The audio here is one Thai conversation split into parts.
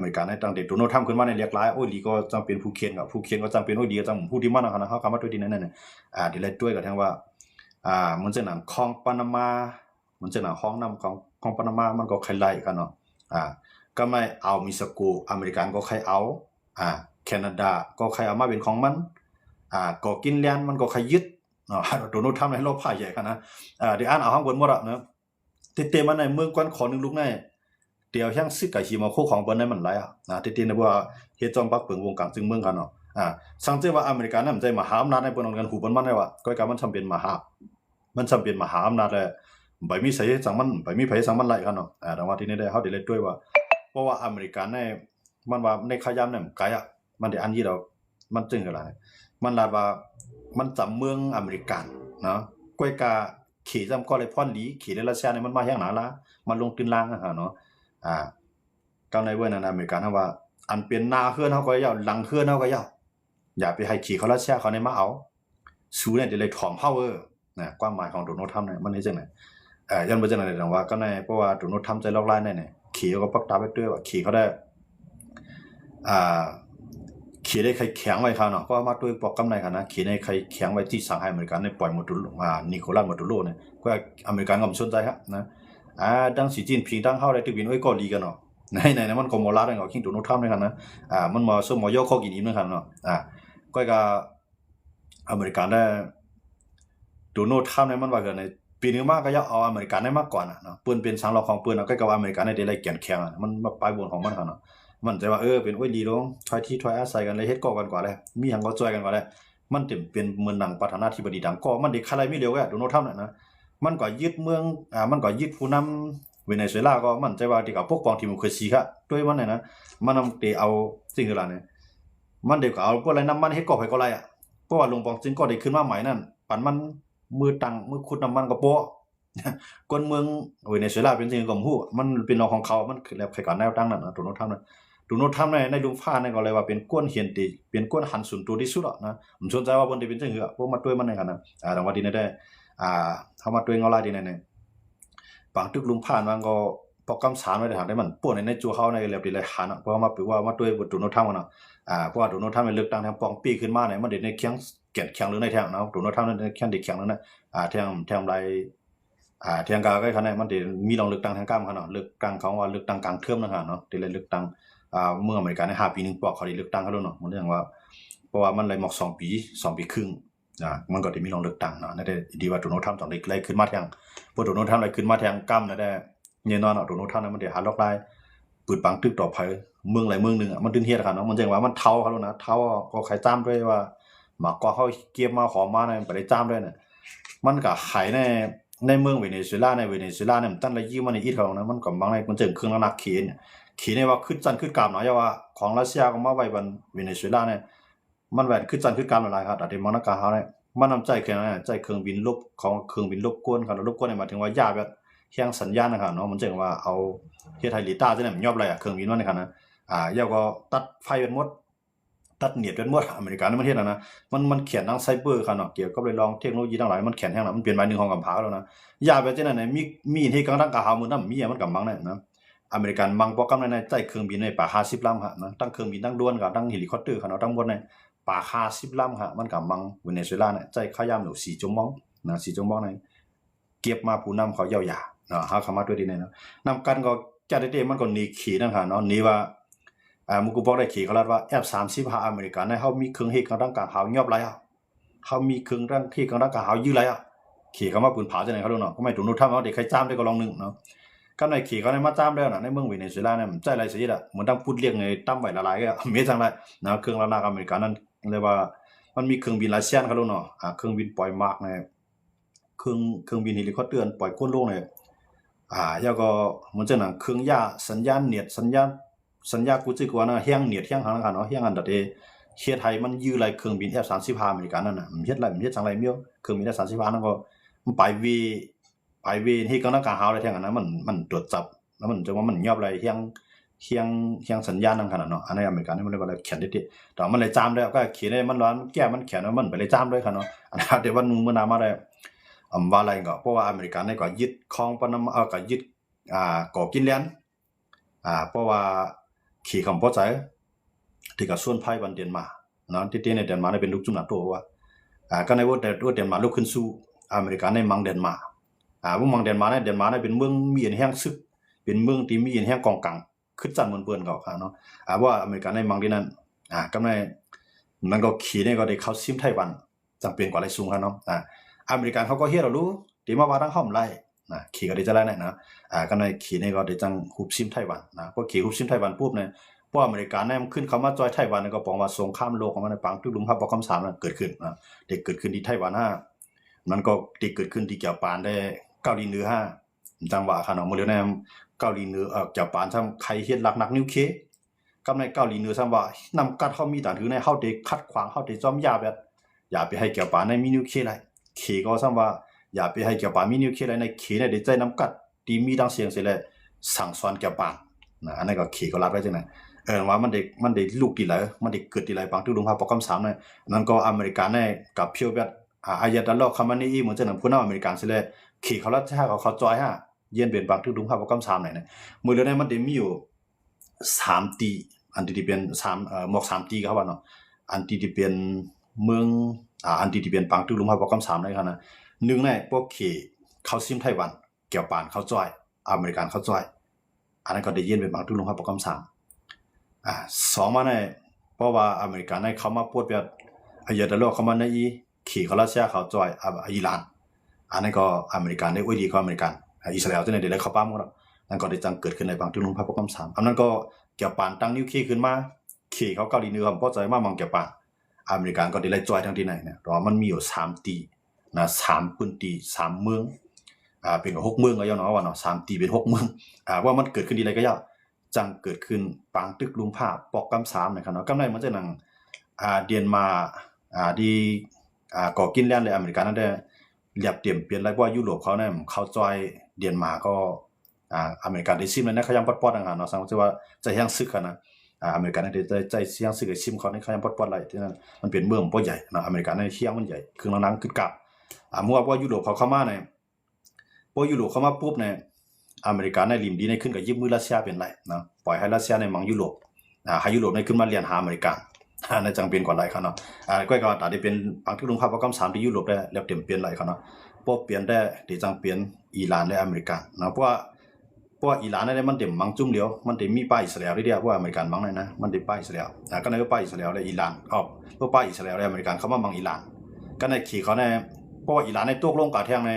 อเมริกันในตั้งแต่โดนัลด์ทรัมป์ขึ้นมาในเรียกหลายโอ้ยลีก็จังเป็นผู้เขียนกับผู้เขียนก็จังเป็นโอ้ยดีก็จังผู้ที่มันนะเขาคำว่าตัวดีนั่นน่ะเดี๋ยวเลยด้วยกับทางว่ามันจะหนังคลองปานามามันจะหนังห้องน้ำของปานามามันก็ใครไล่กันเนาะก็ไม่เอามิสกูอเมริกันก็ใครเอาแคนาดาก็ใครเอามาเป็นของมันก็กินแลนด์มันก็ใครยึดเนาะโดนัลด์ทรัมป์ให้เราพ่ายใหญ่กันนะเดี๋ยวอ่านเอาข้างบนหมดอะนะเต็มๆมันในเมืองกวนขอนึงลูกในเดี๋ยวแห่งซึกกับชีมาคู่ของเปิ้นนั้นมันหลายเต็มๆนะว่าเฮ็ดจอมปักเปิงวงกลางจึงเมืองกันเนาะสังเกตว่าอเมริกันนั้นมันใจมหาอำนาจในเปิ้นกันหูเปิ้นมันได้ว่าก็การมันทำเป็นมหาอำนาจแล้วบ่มีไสสังมันบ่มีไผสังมันหลายกันเนาะแต่ว่าที่นี่ได้เฮาได้เล่นด้วยว่าเพราะว่าอเมริกันในมันว่าในขยามนั้นไกลมันได้อันนี้ดอกมันจึงกันล่ะมันลาดว่ามันจำเมืองอเมริกันเนาะก้อยกาขี่จำก็เลยพรหลีขี่ในรัสเซียนี่มันมาแฮงหนาละมันลงตื้นล่างเนาะกำในเว้นนั้นอเมริกันว่าอันเป็นหน้าเฮือนเฮาก็ยาวหลังเฮือนเฮาก็ยาวอย่าไปให้ขี่เขารัสเซียเขาในมาเอาสู้เนี่ยได้ถ่อมพาวเวอร์นะความหมายของโดนัลด์ทรัมป์เนี่ยมันนี่จังได๋ยันบ่จังได๋ดังว่าก็ในเพราะว่าโดนัลด์ทรัมป์ใจลอกลายเนี่ยขี่ก็ปักตาไปด้วยว่าขี่เขาได้ขี่ได้ใครแข็งไว้ครับเนาะก็มาด้วยปอกกำในกันนะขี่ในใครแข็งไว้ที่สหรัฐอเมริกันในปล่อยหมดตุนิโคลัสหมดตุโลเนี่ยก็อเมริกันก็สนใจครับนะดังสีจีนพิงดังเฮาได้ตึกบินไว้ก็ลีกันเนาะในมันก็บ่ลาได้ก็คิงโดนัลด์ทรัมป์ด้วยกันนะมันมาซุมย่อข้อกินอิ่มนึงครับเนาะก็อเมริกันได้โดนัลด์ทรัมป์เนี่ยมันว่ากันในปีนึงมาก็อยากเอาอเมริกันได้มากก่อนเนาะปืนเป็นสังรองของปืนก็ว่าอเมริกันได้ไล่แก่นแข็งมันปลายบนของมันครับเนาะมันจะว่าเป็นโอ้ยดีลงถอยที่ถอยอาศัยกันเลยเฮ็ดก่อกันกว่าเลยมีหยังก็ช่วยกันกว่าเลยมันเต็มเป็นเมืองหนังประธานาธิบดีดังก็มันได้คาไรมีเร็วแกโดนัลด์ทรัมป์นะมันก็ยึดเมืองมันก็ยึดผู้นำเวเนซุเอลาก็มันใจว่าที่กับปกป้องดิโมคราซีค่ะด้วยมันนะมันนำเอาสิ่งเหล่านี้มันเดี๋ยวก็เอาพวกอะไรน้ำมันเฮ็ดก่อไปก็ไรเพราะว่าลงปองจึงก็ได้ขึ้นมาใหม่นั่นปันมันมือตังมือขุดน้ำมันก็โปะคนเมืองเวเนซุเอลาเป็นสิ่งของฮู้มันเป็นรองของเขามันคือแล้วใครก่อนแนวตั้งนั่นนะโดนัลด์ทรัมป์ดูโนทำในดุมฟ้าในก็เลยว่าเป็นก้นเหียนติเป็นก้นหันสุนตัวที่สุดอ่ะนะผมสนใจว่าบนที่เป็นจังหือพวกมาด้วยมันในกันนะแต่ว่าดีได้เฮามาด้วยเงาลายดีในบางตึกลุมผ่านมันก็ปอกกำสารไว้ได้ทางได้มันป่วนในจัวเฮาในแล้วดีเลยหันเพราะมาปึกว่ามาด้วยบนดูโนทำกันเนาะเพราะว่าดูโนทำในเลือกตั้งทางปองปีขึ้นมาเนี่ยมันเด็ดในแข็งแก่นแข็งหรือในแทงนะดูโนทำในแข็งเด็กแข็งนั่นนะแทงไรแทงกาก็คันนั้นมันเด็ดมีลองเลือกตั้งทางกล้ามเขาเนาะเลือกตั้งเขาว่าเลือกตั้งกลางเทอมนะฮะเนาะเด็ดเลยเลือกตั้งเมื่ออเมริกาใน5ปีนึงปอกเขาได้เลือกตั้งเขาแล้วเนาะมันเรื่องว่าเพราะว่ามันเลยหมอก2 ปีครึ่งมันก็ได้มีลองเลือกตั้งเนาะนั่นได้ดีว่าโดนัลด์ทรัมป์ต้องได้ไล่ขึ้นมาแทงพอโดนัลด์ทรัมป์ไล่ขึ้นมาแทงกำนั่นได้แน่นอนโดนัลด์ทรัมป์มันได้หาล็อกไล่ปืนปังตึกต่อไปเมืองไหนเมืองนึงมันดึงเฮ็ดกันเนาะมันจังว่ามันเท่าเขาแล้วนะเท่าก็ใครจ้ามด้วยว่าหมากก็เขาเก็บมาขอมาเนี่ยบ่ได้จ้ามด้วยน่ะมันก็ขายในเมืองเวเนซุเอลาเนี่ยตั้งละยี่มันอีกเขานะมันก็บางในมันจึงเครื่องนักเขียนขี่ในว่าขึ้นจันขึ้นกามเนาะว่าของรัสเซียก็มาไว้บนเวเนซุเอลาเนี่ยมันแหวนขึ้นจันขึ้นกามหลายครับแต่มันนักการเฮาเนี่ยมันนำใจแค่นั้นใจเครื่องบินลบของเครื่องบินรบกวนครับรบกวนหมายถึงว่ายาแบบแฮงสัญญาณนะครับเนาะมันจึงว่าเอาเฮ็ดให้ลิต้าจังได๋มันยอบไรเครื่องบินมันนะครับนะยาก็ตัดไฟเป็นหมดตัดเน็ตเป็นหมดอเมริกามันเฮ็ดนะมันเขียนทางไซเบอร์ครับเนาะเกี่ยวกับเรื่องเทคโนโลยีทั้งหลายมันเขียนแฮงมันเปลี่ยนหมายนึงของกำพาแล้วนะยาแบบจังนั้นมีที่กลางกะหามื้อนั้นมีมันก็มังนั่นนะอเมริกันมังโปรแกรมในใต้เครื่องบินในป่า50ลำครับนะทั้งเครื่องบินทั้งด่วนกับทั้งเฮลิคอปเตอร์ครับเนาะทั้งหมดในป่า50ลำครับมันก็มังเวเนซุเอลาเนี่ยใจขยามอยู่4 ชั่วโมงนะ4 ชั่วโมงในเก็บมาผู้นำเขาเยียวยาเนาะหาเข้ามาด้วยดีเนาะนำกันก็จัดได้มันก็หนีขี่นั่นค่ะเนาะหนีว่ามุกูบอกได้ขี่เขาลาดว่า F-35 อเมริกันในเฮามีเครื่องเฮ็ดกลางกลางหาวยอบหลายเฮามีเครื่องร่างที่กลางกลางหาวยื้อหลายขี่เข้ามาปืนผาจังได๋เขาเนาะก็ไม่ถูกนุทำเอาเด็กใครจ้ามได้ก็ลองนึงเนาะก็ในขี่เขาในมาจ้ามแล้วน่ะในเมืองเวเนซุเอลาเนี่ยใจไรสิล่ะเหมือนตั้งพูดเรียกในตั้มไว้ละลายก็เมจังไรนะเครื่องระนาบอเมริกันนั้นเลยว่ามันมีเครื่องบินรัสเซียเขาเนาะเครื่องบินปล่อยมาร์กในเครื่องบินเฮลิคอปเตอร์ปล่อยก้นโลกเนี่ยแล้วก็มันจะหนังเครื่องยาสัญญาณเน็ตสัญญากูจิกว่านะแฮงเน็ตแฮงหางกันเนาะแฮงอันดะเดเฮ็ดให้มันยื้อไหลเครื่องบิน F-35 อเมริกันนั่นน่ะมันเฮ็ดจังไรเมียวเครื่องบิน F-35 นั่นก็มันไปเฮ็ดกลางหาวได้แท้กันนะมันตรวจจับแล้วมันจะว่ามันยอบไรแฮงสัญญาณนั่นขนาดเนาะอันในอเมริกันนี่มันเลยว่าเขียนได้ๆแต่มันเลยจามได้ก็เขียนได้มันร้อนแก้มันเขียนว่ามันไปเลยจามด้วยค่ะเนาะอันเดี๋ยววันมื้อหน้ามาได้ว่าอะไรก็เพราะว่าอเมริกันนี่ก็ยึดครองปานามาก็ยึดก่อกินแลนด์เพราะว่า ขี่คำพอใจที่กับส่วนไพ่บันเดนมาเนาะที่ในเดนมาร์กเป็นลูกจุ่มหนาโตว่าก็ในว่าเดนมาร์กลูกขึ้นสู้อเมริกาในมังเดนมาร์กมังเดนมาร์กเป็นเมืองมีอันแห้งซึกเป็นเมืองที่มีอันแห้งกองกังขึ้นจันเหมือนเปื่อนเขาเนาะว่าอเมริกาในมังที่นั่นก็ในมันก็ขี่เนี่ยก็ได้เข้าซิมไต้หวันจำเป็นกว่าไรสูงครับเนาะอเมริกันเขาก็เฮียเรารู้ที่มาว่าทั้งห้อมไล่ขี่ก็ได้จะไล่นะก็ในขี่เนี่ยก็ได้จังหุบซิมไต้หวันพอขี่หุบซิมไต้หวันปุ๊บเนี่ยพออเมริกันเนี่ยขึ้นคำว่าจอยไต้หวันก็บอกว่าสงครามโลกของมันในปังทุกลุมพับปอกคำสามเกิดขึ้นเด็กเกิดขึ้นที่ไต้หวันมันก็เด็กเกิดขึ้นที่เกี่ยวปานได้เกาหลีเหนือจังหวะขนาดโมเลนมเกาหลีเหนือเกี่ยวปานทำใครเฮ็ดหลักนักนิวเคลียร์กับในเกาหลีเหนือซ้ำว่านำกัดเขามีแต่ถือในเข้าเด็กคัดขวางเข้าเด็กจอมยาแบบอย่าไปให้เกี่ยวปานในมีนิวเคลียร์ไรเขก็ซ้ำว่าอย่าไปให้เกี่ยวปานมีนิวเคลียร์ไรในเขในเด็กใจนำกัดที่มีดังเสียงเสียเลยสั่งสอนเกี่ยวปานอันนั้นก็เขก็รับไว้จังไหนว่ามันเด็กลูกดีเลยมันเด็กเกิดดีเลยบางที่ลุงพาปอกคำสามเนี่ยนั่นก็อเมริกันในกับเพียวแบบอายาดัลลอคามานีเหมือนจะนำผู้นำอเมริกันเสียเลยเขเขาลัดท่าเขาจอยเย็นเป็นบางที่ลุงพาปอกคำสามไหนเนี่ยมือเดียวเนี่ยมันเด็กมีอยู่3 ตีอันที่เป็นหมอก3 ตีครับว่าเนาะอันที่เป็นเมืองอันที่เป็นปังตุลุมพาปอกคำสามได้ครับนะหนึ่งในพวกเขาซิมไต้หวันเกี่ยวปานเขาจอยอเมริกันเขาจอยอันนั้นก็ได้ยินเป็นปังตุลุมพาปอกคำสาม2มาในเพราะว่าอเมริกันในเขามาพูดแบบอายาดะโลเขามาในขี่เขารัสเซียเขาจอยอิหร่านอันนั้นก็อเมริกันได้อุ้ยดีเขาอเมริกันอิสราเอลที่ไหนได้เขาปั้มกันนั่นก็ได้จังเกิดขึ้นในบางตุลุมพาปอกคำสามอันนั้นก็เกี่ยวปานตั้งนิวเคลียร์ขึ้นมาขี่เขาเกาหลีเหนือเพราะใจมามังเกี่ยวปานอเมริกันก็ได้ไล่จอยทั้งที่ไหนเนี่ยเพราะมันมีอยู่3 ตีนะ3 ปืนตี3 เมืองเป็น6 เมืองก็ย่อเนาะว่าเนาะ3 ตีเป็น6 เมืองว่ามันเกิดขึ้นดีอะไรก็ย่อจังเกิดขึ้นปางตึกลุงผ้าปอกคำสามนะครับเนาะกำไรมันจะนั่งเดียนมาดีก่อกินแล่นเลยอเมริกันนั่นได้เรียบเตรียมเปลี่ยนไรเพราะว่ายุโรปเขาเนี่ยเขาจอยเดียนมาก็อเมริกันได้ซิมเลยนะเขายังปอดๆนะครับเนาะสังเกตว่าจะยังซึกกันนะอเมริกันได้ใจยังซึกกับซิมเขาเนี่ยเขายังปอดๆอะไรที่นั่นมันเป็นเมืองบ่ใหญ่นะอเมริกันในเชียงมันใหญ่คือนังๆกึดกับมั่วเพราะยุโรปเขาเข้ามาเนี่ยพอยุโรปเข้ามาปุ๊บเนี่ยอเมริกันในริมดีในขึ้นกับยิบมือรัสเซียเป็นไรนะปล่อยให้รัสเซียในมังยุโรปให้ยุโรปในขึ้นมาเรียนหาอเมริกันในจังเป็นก่อนไรครับเนาะก็อาจจะเป็นบางที่ลุงภาพประกำ3ที่ยุโรปได้แล้วเต็มเปลี่ยนไรครับเนาะพวกเปลี่ยนได้ที่จังเปลี่ยนอิหร่านและอเมริกันนะเพราะว่าอิหร่านเนี่ยมันเต็มมังจุ่มเดียวมันเต็มมีป้ายอิสราเอลที่เดียวเพราะอเมริกันมังนะมันเต็มป้ายอิสราเอลก็ในป้ายอิสราเอลและอิหร่านเพราะป้ายอิสราเอลและอเมริกันเขามามังอิหร่านก็ในขี่เขาในเพราะว่าอิหร่านในตกลงกับแทงใ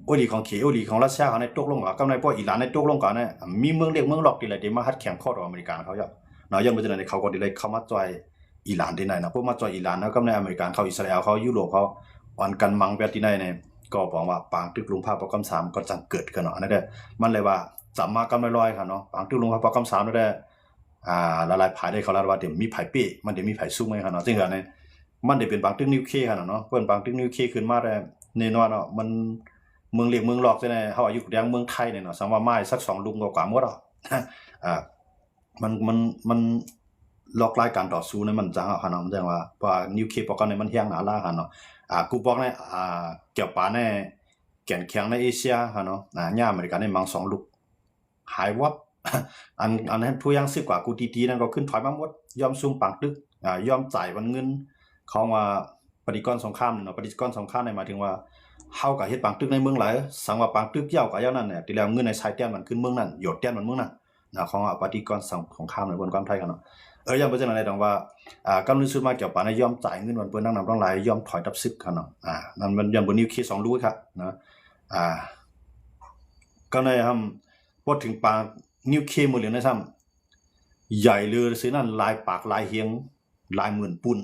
นโอลีของขี่โอลีของรัสเซียเขาในตกลงกับในพวกอิหร่านในตกลงกันเนี่ยมีเมืองเล็กเมืองหลอกที่ไรที่มาฮัดแข่งข้อต่ออเมริกันเขาเยอะเนาะยังไม่จะในเขาก็ดีเลยเขามาจอยอิหร่านที่ไหนนะพวกมาจอยอิหร่านแล้วก็ในอเมริกันเขาอิสราเอลเขายุโรปเขาอ่อนกันมังแบบที่ไหนเนี่ยก็บอกว่าปางตึกลุงภาพประกำ3ก็จังเกิดกันเนาะนั่นแหละมันเลยว่าจับมากำลอยๆค่ะเนาะปางตึกลุงภาพประกำ3นั่นแหละละลายภายได้เขาละว่าเดี๋ยวมีไผ่เป้มันเดี๋ยวมีไผ่ซุ้มไหมค่ะเนาะซึ่งกันเนี่ยมันเดี๋ยวเป็นปางตึกนิวเคลียร์ค่ะเนาะเพื่อนปางตึกนิวเคลียร์ขึ้นมาได้แน่นอนเนาะมันเมืองเล็กเมืองหลอกใช่ไหมเขาอายุแดงเมืองไทยเนี่ยเนาะสังว่าไม้สัก2 ลุงกว่าหมดมันล็อกรายการต่อสู้เนี่ยมันจังอ่ะค่ะเนาะมันจังว่านิวเคลียร์ปอกกันเนี่ยมันเฮี้ยงหนาล่าค่ะเนาะกูบอกเนี่ยเกี่ยวปาเนี่ยแก่นแข็งในเอเชียค่ะเนาะย่าอเมริกันในมัง2 ลูกหายวับอันนั้นทุกอย่าง10 กว่ากูตีนั่นก็ขึ้นถอยมาหมดยอมซุ่มปังตึกยอมจ่ายวันเงินเขามาปฏิกรณ์สงครามเนาะปฏิกรณ์สงครามเนี่ยหมายถึงว่าเฮากับเฮ็ดปังตึกในเมืองหลายสังว่าปังตึกเกี่ยวกับอย่างนั้นเนี่ยที่แล้วเงินในชายแดนมันขึ้นเมืองนั้นหยดแดนมันเมืองนั้นของปฏิกรณ์สงครามในบนความไทยกันเนาะยังบ่จังได๋ดอกว่ากำลังสุดมาเกี่ยวปานยอมจ่ายเงินวันเปิ้นนำต้องหลายยอมถอยดับซึกกันเนาะนั่นมันยังบ่นิวเคลียร์2 ลูกครับนะก็ในพอถึงปางนิวเคลียร์หมดเลยนะซ้ำใหญ่เรือสินั่นลายปากลายเฮียงลายหมื่นปุ่น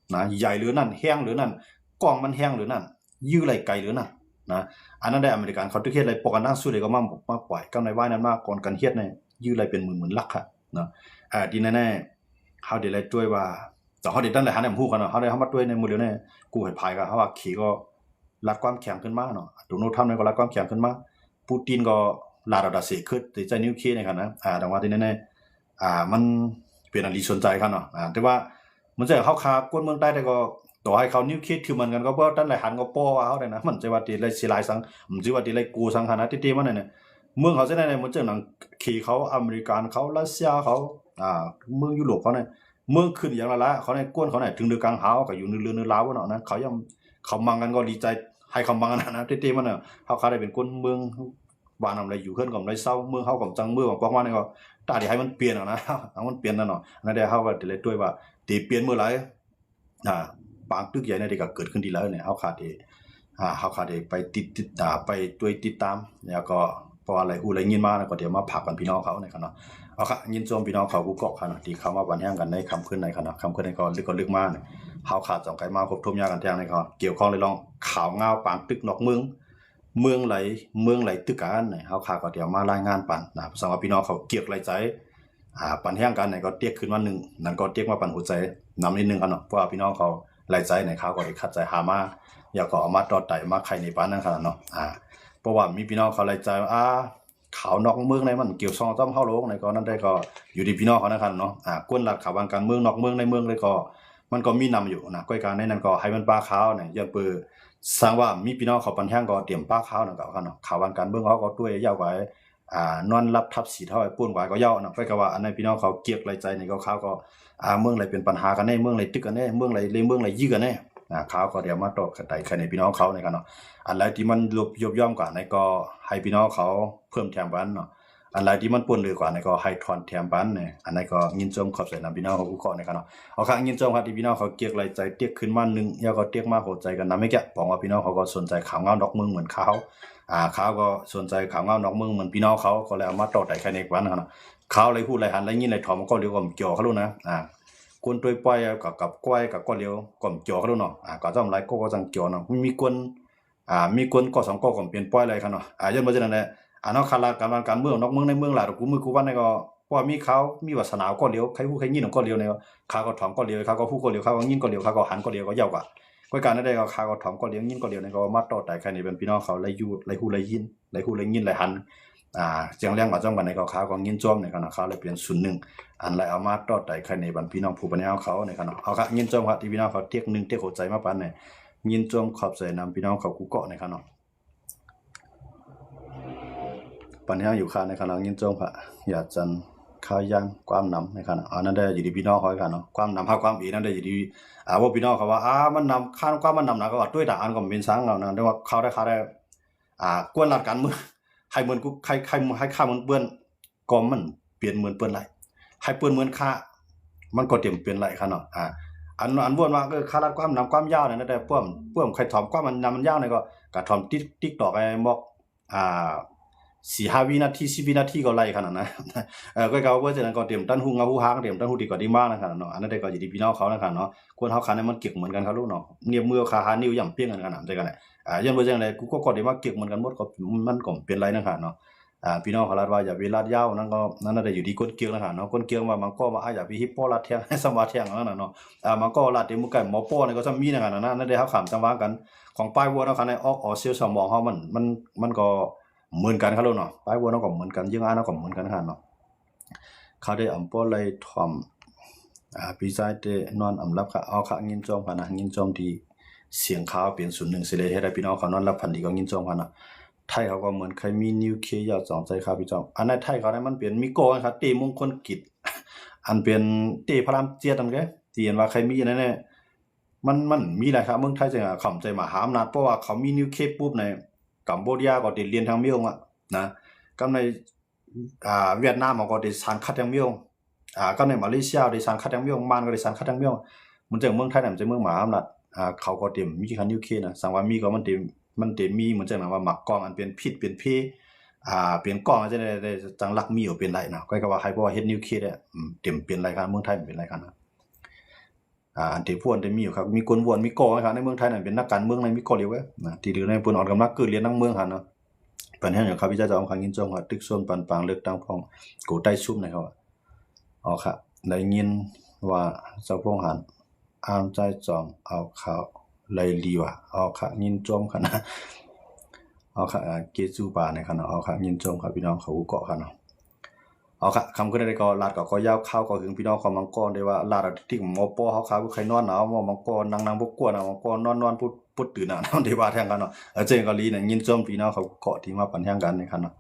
นะใหญ่เรือนั่นแห้งหรือนั่นกองมันแห้งหรือนั่นยื้อไหลไกลหรือนั่นนะอันนั้นได้อเมริกันเขาทุกเฮ็ดอะไรปกันนั่งสู้เลยก็มาปล่อยกำในว่ายนั้นมาก่อนกันเฮ็ดเนี่ยยื้อไหลเป็นหมื่นลักค่ะเนาะดีแน่ๆเฮาได้เลยด้วยว่าแต่เฮาได้ตั้งแต่หันฮู้กันเนาะเฮาได้เฮามาด้วยในหมู่เดียวเนี่ยกูให้พายก็เฮาว่าขี่ก็รัดความแข็งขึ้นมาเนาะโดนัลด์ทรัมป์เนี่ยก็รัดความแข็งขึ้นมาปูตินก็ลาดาเสขึ้นแต่ใจนิวเคลียร์เนี่ยครับนะดังว่าที่แน่ๆมันเป็นอันที่สนใจครับเนาะแต่ว่ามันจะเฮาคากวนเมืองใต้ได้ก็ต่อให้เขานิวเคลียร์คือมันกันก็บ่ตั้งหลายหันก็ป้อว่าเฮาได้นะมันจะว่าที่ไรสิหลายสังมันสิว่าที่ไรกูสังขนาดที่มันเนี่ยเมืองเขาจะได้มันจะหนังขี่เขาอเมริกันเขารัสเซียเขา เมืองยุโรปเขาเนี่ยเมืองขึ้นอย่างละเขาเนี่ยก้นเขาเนี่ยถึงเดือกลางหาวก็อยู่ในเรือในลาวเนาะนะเขายังเขามังกันก็ดีใจให้เขามังกันนะเต้ๆมันน่ะเขาได้เป็นก้นเมืองบ้านอะไรอยู่ขึ้นก็ได้เศร้าเมืองเขาก็จังเมืองบอกว่าเนี่ยก็ตาที่ให้มันเปลี่ยนนะมันเปลี่ยนนั่นเนาะนั่นได้เขาก็เลยด้วยว่าตีเปลี่ยนเมื่อไหร่บางตึกใหญ่เนี่ยก็เกิดขึ้นดีแล้วเนี่ยเขาขาดเขาขาดไปไปด้วยติดตามแล้วก็พออะไรฮู้อะไรยินมาแล้วก็เดี๋ยวมาผักกันพี่น้องเขาในขณะเอาค่ะยินโจมพี่น้องเขากูเกาะขนาดที่เขามาบันแห้งกันในคำขึ้นในขณะคำขึ้นในก็ลึกมากเนี่ยเขาขาด2ไกลมาครบทุ่มยากันแทงในก็เกี่ยวข้องเลยลองข่าวเงาปางตึกนอกเมืองไหลตึกกันเนี่ยเขาขาดก็เดี๋ยวมารายงานปันนะสำหรับพี่น้องเขาเกี่ยวไรใจปันแห้งกันเนี่ยก็เตียกขึ้นวันนึงนั่นก็เตียกมาปันหัวใจนำนิดนึงกันเนาะเพราะว่าพี่น้องเขาไรใจในเขาก็ได้คัดใจหามาอยากก็เอามาตอดไต่มาไข่ในปานนั่นขนาดเนาะเพราะว่ามีพี่น้องเขาไรใจข่าวนอกเมืองในมันเกี่ยวซองต้อมเข้าโลกในก็นั่นได้ก็อยู่ที่พี่น้องเขานะครับเนาะกวนหลักข่าววางการเมืองนอกเมืองในเมืองเลยก็มันก็มีนำอยู่นะก้อยการในนั้นก็ให้มันป้าขาวเนี่ยยันเปือสร้างว่ามีพี่น้องเขาปันแห้งก็เตรียมป้าขาวนะก็เนาะข่าววางการเมืองเขาก็ด้วยยาวไว้นอนรับทับสีเท่าไอ้ปุ้นไว้ก็ยาวเนาะก้อยก็ว่าอันในพี่น้องเขาเกี่ยวไรใจในก็เขาก็เมืองไรเป็นปัญหากันแน่เมืองไรตึกกันแน่เมืองไรเมืองไรยี่กันแน่เขาก็เดี๋ยวมาตอบกันใครในพี่น้องเขาในกันเนาะอันไรที่มันยบย่อมกว่าในก็ให้พี่น้องเขาเพิ่มแถมบ้านเนาะอันไรที่มันป่นเลยกว่าในก็ให้ทอนแถมบ้านเนี่ยอันนั้นก็ยินจมขอบใส่นำพี่น้องเขากูเกาะในกันเนาะเอาค่ะยินจมครับที่พี่น้องเขาเกียกไรใจเตียกขึ้นมานึงแล้วก็เตียกมาหัวใจกันนะไม่แก่บอกว่าพี่น้องเขาก็สนใจข่าวเงานอกเมืองเหมือนเขาเขาก็สนใจข่าวเงานอกเมืองเหมือนพี่น้องเขาก็เลยเอามาต่อแต่ใครในวันนั้นเขาเลยพูดอะไรหันอะไรยินอะไรถอมก็เรียกว่าเกี่ยวเขารู้นะกวนตัวปล่อยกับก้อยกับก้อนเลี้ยวก่อมเกี่ยวเขารู้เนาะก็จำไรก็จังเกี่ยวเนาะมีกวนก็2ก็ก่อมเปลี่ยนปล่อยอะไรเขาเนาะยันมาจากนั้นแหละเนาะคาราการเมืองนอกเมืองในเมืองหลายกูมือกูวันในก็ว่ามีเขามีวาสนาก้อนเลี้ยวใครพูดใครยินก้อนเลี้ยวเนี่ยเขาก็ถอมก้อนเลี้ยวเขาก็พูดก้อนเลี้ยวเขาก็ยินก้อนเลี้ยวเขาก็หันก้อนเลี้ยวก็ยาวกว่าก้อยการนั้นได้ก็เขาก็ถอมก้อนเลี้ยวยินก้อนเลี้ยวในก็มาต่อแต่ใครนี่เป็นพี่น้องเขาไล่ยูไล่ฮูไล่ยินไล่ฮูไล่ยินไล่หันเจียงเลี้ยงมาจ้องกันในก็เขาก็ยินจ้อมในขณะเขาเลยเปลี่ยน01อันไรเอามาต่อแต่ใครในบันพี่น้องผู้ปัญญาเขาในขณะเอาครับยินจ้อมครับที่พี่น้องเขาเทียก1เทียกหัวใจมาปานเนี่ยยินจ้อมขอบใจนำพี่น้องเขากูเกาะในขณะปัญหาอยู่ค่ะในขณะยินจ้อมค่ะอย่าจันข้าวย่างความนำในขณะนั่นได้อยู่ที่พี่น้องเขากันเนาะความนำความอีนั่นได้อยู่ที่ว่าพี่น้องเขาว่ามันนำข้ามความมันนำนะก็ว่าด้วยด่าอันก็เป็นสังเรานะได้ว่าเขาได้กวนหลักการมือให้เหมือนกูให้ค่ามันเปื้อนก็มันเปลี่ยนเหมือนเปื้อนไรให้เปื้อนเหมือนค่ามันก็เตรียมเปลี่ยนไรค่ะเนาะอันวนว่าค่ารัดความนำความยาวเนี่ยได้เปื้มใครถอมความมันนำมันยาวเนี่ยก็ถอมติ๊กตอกไอ้บอก4-5 วินาที10 วินาทีก็ไล่ขนาดนั้นก็เขาว่าฉะนั้นก็เตรียมตั้นหูเงาหูหางเตรียมตั้นหูดีกว่าดีมากนะครับเนาะอันนั้นได้ก็อยู่ที่พี่น้องเขานะครับเนาะควรเฮาคันให้มันเก็บเหมือนกันครับลูกเนาะเงียบมือขาหานิ้วย่ำเปี้ยงกันขนาดนั้นกันแหละยันว่าจังได๋กูก็ได้มาเก็บเหมือนกันหมดก็มันก็เป็นไรนะครับเนาะพี่น้องเขาลาดว่าอย่าไปลาดยาวนั่นก็นั่นได้อยู่ที่ก้นเกียงนะครับเนาะก้นเกียงว่ามันก็มาอย่าไปฮิปโปลาดแทงให้สมาแทงนั่นน่ะเนาะมันก็ลาดเต็มมือไก่หมอป้อนี่ก็ซ้ำมีนะครับนั่นได้เฮาขามจังหวะกันของป้ายวัวเนาะคันให้ออกเสียวสมองเฮามันก็เหมือนกันครับลูกเนาะป้ายวัวเนาะก็เหมือนกันยังเนาะก็เหมือนกันครับเนาะเขาได้อำป้อเลยทอมพี่ชายได้นอนอำรับค่ะเอาค่ะยินจอมค่ะนะยินจอมที่เสียงขาวเปลี่ยน01สิเลยให้ได้พี่น้องเขานอนรับพันดีก็ยินจอมค่ะนะไทยเขาก็เหมือนใครมีนิวเคลียร์ยอด2ใจครับพี่จอมอันนั้นไทยเขาได้มันเปลี่ยนมีโกครับตีมงคลกิจอันเป็นตีพระราม7นั่นแกที่เห็นว่าใครมีนั่นแน่มันมีหลายครับเมืองไทยจังขำใจมหาอำนาจเพราะว่าเขามีนิวเคลียร์ปุ๊บในกัมพูชาก็ได้เรียนทางเมียงอ่ะนะกับในเวียดนามก็ได้สารคัดทางเมียงกับในมาเลเซียได้สารคัดทางเมียงมานก็ได้สารคัดทางเมียงมันจังเมืองไทยน่ะมันจังเมืองมหาอำนาจเขาก็เต็มมีคันนิวเคลียร์นะสังว่ามีก็มันเต็มมีเหมือนจังว่าหมักกองอันเป็นพิษเป็นเพเป็นกองจังได้จังลักมีอยู่เป็นไรนะก็ว่าให้เพราะว่าเฮ็ดนิวเคลียร์เนี่ยเต็มเป็นไรครับเมืองไทยเป็นไรครับนะอันที่พวนได้มีอยู่ครับมีกวนวนมีก่อครับในเมืองไทยนั่นเป็นนักการเมืองในมีก่อเรียกว่าที่เหลือในเพิ่นออกกำลังเกิดเรียนทั้งเมืองครับเนาะปัญหาอย่างครับพี่เจ้าจะเอาคังยินจงว่าตึกส่วนปันปางเลือกตั้งพองกูใต้ซุ่มนะครับอ๋อครับได้ยินว่าเจ้าพงหันอ้ามใจจอมเอาข่าวไล่ลีว่าเอาค่ะยินจมค่ะนะเอาค่ะเกจูปาในค่ะเนาะเอาค่ะยินจมครับพี่น้องเขาเกาะค่ะเนาะเอาค่ะคำขึ้นได้ก็ลาดก็ยาวข้าวก็ถึงพี่น้องของมังกรได้ว่าลาดที่หมอปอเฮาขาวใครนอนหนาวมังกรนางบ่กวนมังกรนอนพุดตื่นน่ะนำได้ว่าแทงกันเนาะเจงก็ลีเนี่ยยินจมพี่น้องเขาเกาะที่มาปันแทงกันในค่ะเนาะ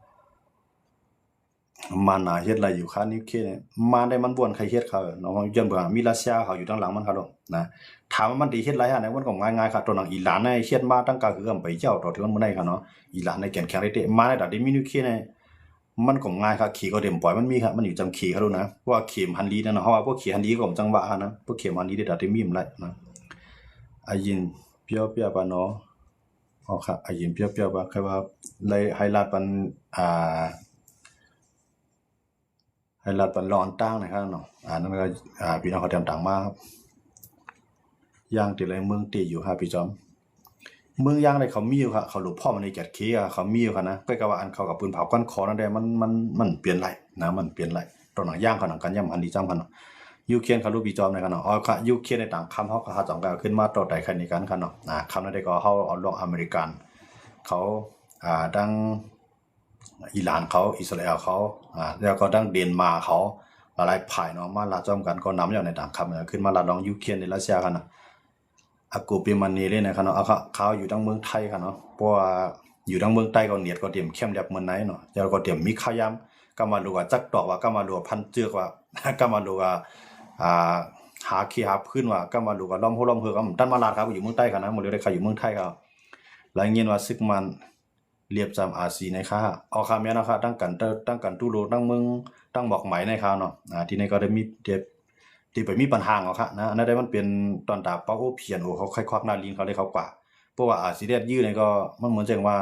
มาหนาเฮ็ดอะไรอยู่ค่านิวเคลียร์เนี่ยมาได้มันบ่วนใครเฮ็ดเขาน้องย้อนเบิ่งมีรัสเซียเขาอยู่ด้านหลังมันครับนะถามว่ามันดีเฮ็ดไรฮะในมันก็ง่ายๆครับตัวหนังอิหร่านในเฮ็ดมาตั้งก็คือไปเจ้าต่อที่มันบ่ได้ครับเนาะอิหร่านในแก่นแข็งได้มาได้ดมีนิวเคลียร์เนี่ยมันก็ง่ายครับขี่ก็เต็มปล่อยมันมีครับมันอยู่จำขี่เขาดูนะว่าเข็มฮันลีนั่นนะเพราะว่าพวกเข็มฮันลีก็จังหวะนะพวกเข็มฮันลีได้ดมีมไรนะอายินเปียวๆปะเนาะอ๋อครับอายินเปียวๆปะคือว่าเลยไฮไลท์มันให้รัดปันร้อนตั้งนะครับเนาะนั่นก็พี่น้องเขาเตรียมต่างมากครับย่างติดเลยเมืองตีอยู่ครับพี่จอมเมืองย่างเลยเขามีอยู่ครับเขาหลบพ่อมันในแกดเคอะเขามีอยู่ครับนะก็กว่าอันเขากับปืนเผาก้อนคอนั่นแหละมันเปลี่ยนไรนะมันเปลี่ยนไรตอนหนังย่างเขาหนังกันย่ำอันดีจ้ำกันเนาะยูเคียนเขารู้พี่จอมในกันเนาะอ๋อค่ะยูเคียนในต่างคำเขาก็หาจังกันขึ้นมาต่อแต่ใครในกันครับเนาะคำนั้นได้ก็เขาเอาลงอเมริกันเขาดังอิหร่านเขาอิสราเอลเขาแล้วก็ดังเดนมาร์กเขาอะไรผ่ายเนาะมาลาจอมกันก็นำอย่างในต่างคำขึ้นมาลาดองยูเครนในรัสเซียกันนะอากูเปมันนี่เลยนะครับเนาะเขาอยู่ทั้งเมืองไทยกันเนาะเพราะว่าอยู่ทั้งเมืองใต้ก็เนียดก็เตรียมเข้มแลบเมืองไหนเนาะแล้วก็เตรียมมีข้าวยำก็มาดูว่าจักตอกว่าก็มาดูพันเจือกว่าก็มาดูว่าหาขี้หาพื้นว่าก็มาดูว่าล้อมหัวล้อมเหือกตั้นมาลาดครับอยู่เมืองใต้กันนะหมดเลยได้ใครอยู่เมืองไทยครับหลายเงี้ยว่าซึกมันเรียบจำอาซีในค่าเอาคำนี้นะครับตั้งกันตู้โลตั้งเมืองตั้งบอกไหมในค่าเนาะที่นี่ก็ได้มีเด็บที่ไปมีปัญหาเอาครับนะนั่นได้มันเป็นตอนตาเป้าเพียนโอ้เขาค่อยควักหน้าลิ้นเขาได้เขากว่าเพราะว่าอาซีเรียยื้อในก็มันเหมือนจังว่า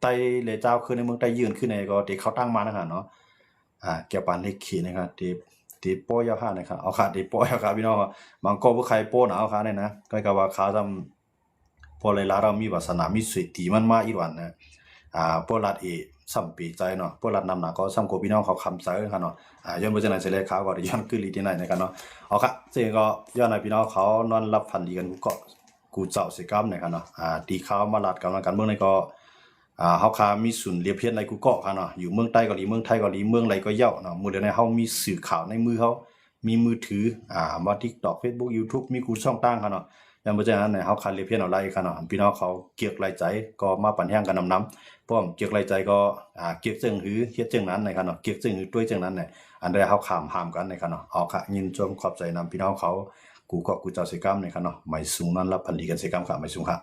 ไต้เลเจ้าขึ้นในเมืองไต้ยืนขึ้นในก็ที่เขาตั้งมานะครับเนาะเกี่ยวปันเลขขีนะครับที่โป้ยาค่านะครับเอาค่ะที่โป้ยาค่าพี่น้องบางก็ผู้ใครโป้หนาวค่าเนี่ยนะก็กว่าเขาทำพอเลยลาเรามีวาสนามีสวยตีมันมาอีกวันนะพวกรัฐสัมปีใจเนาะพวกรัฐนำหนาก็สัมโกพี่น้องเขาคำใส่กันเนาะย้อนไปจากไหนเสร็จเลยเขาก็ย้อนคือลีที่ไหนในกันเนาะเอาค่ะซึ่งก็ย้อนในพี่น้องเขานอนรับพันดีกันกูเจ้าสิกรรมในกันเนาะตีเขามาลัดกันเมืองในก็เขาคามีศูนย์เรียบเพียรในกูเกาะกันเนาะอยู่เมืองใต้ก็ดีเมืองไทยก็ดีเมืองไรก็เย่าเนาะมือเดียวในเขามีสื่อข่าวในมือเขามีมือถือมา TikTok Facebook YouTube มีกูช่องตั้งกันเนาะยังบ่จังนั้นเนี่ยเฮาคันเรียบเพียรเอาไล่กันเนาะพี่น้องเขาเกียกไล่ใจก็มาปั่นแห้งกันนำพร้อมเกียกไล่ใจก็เกียกจึงหือเฮ็ดจึงนั้นในกันเนาะเกียกจึงหือด้วยจึงนั้นเนี่ยอันใดเฮาข้ามห้ามกันในกันเนาะเอาค่ะยินชมขอบใจนำพี่น้องเขากูก็กูเจ้าสิกรรมในกันเนาะไม่สูงนั้นรับพันดีกันสิกรรมค่ะไม่สูงค่ะ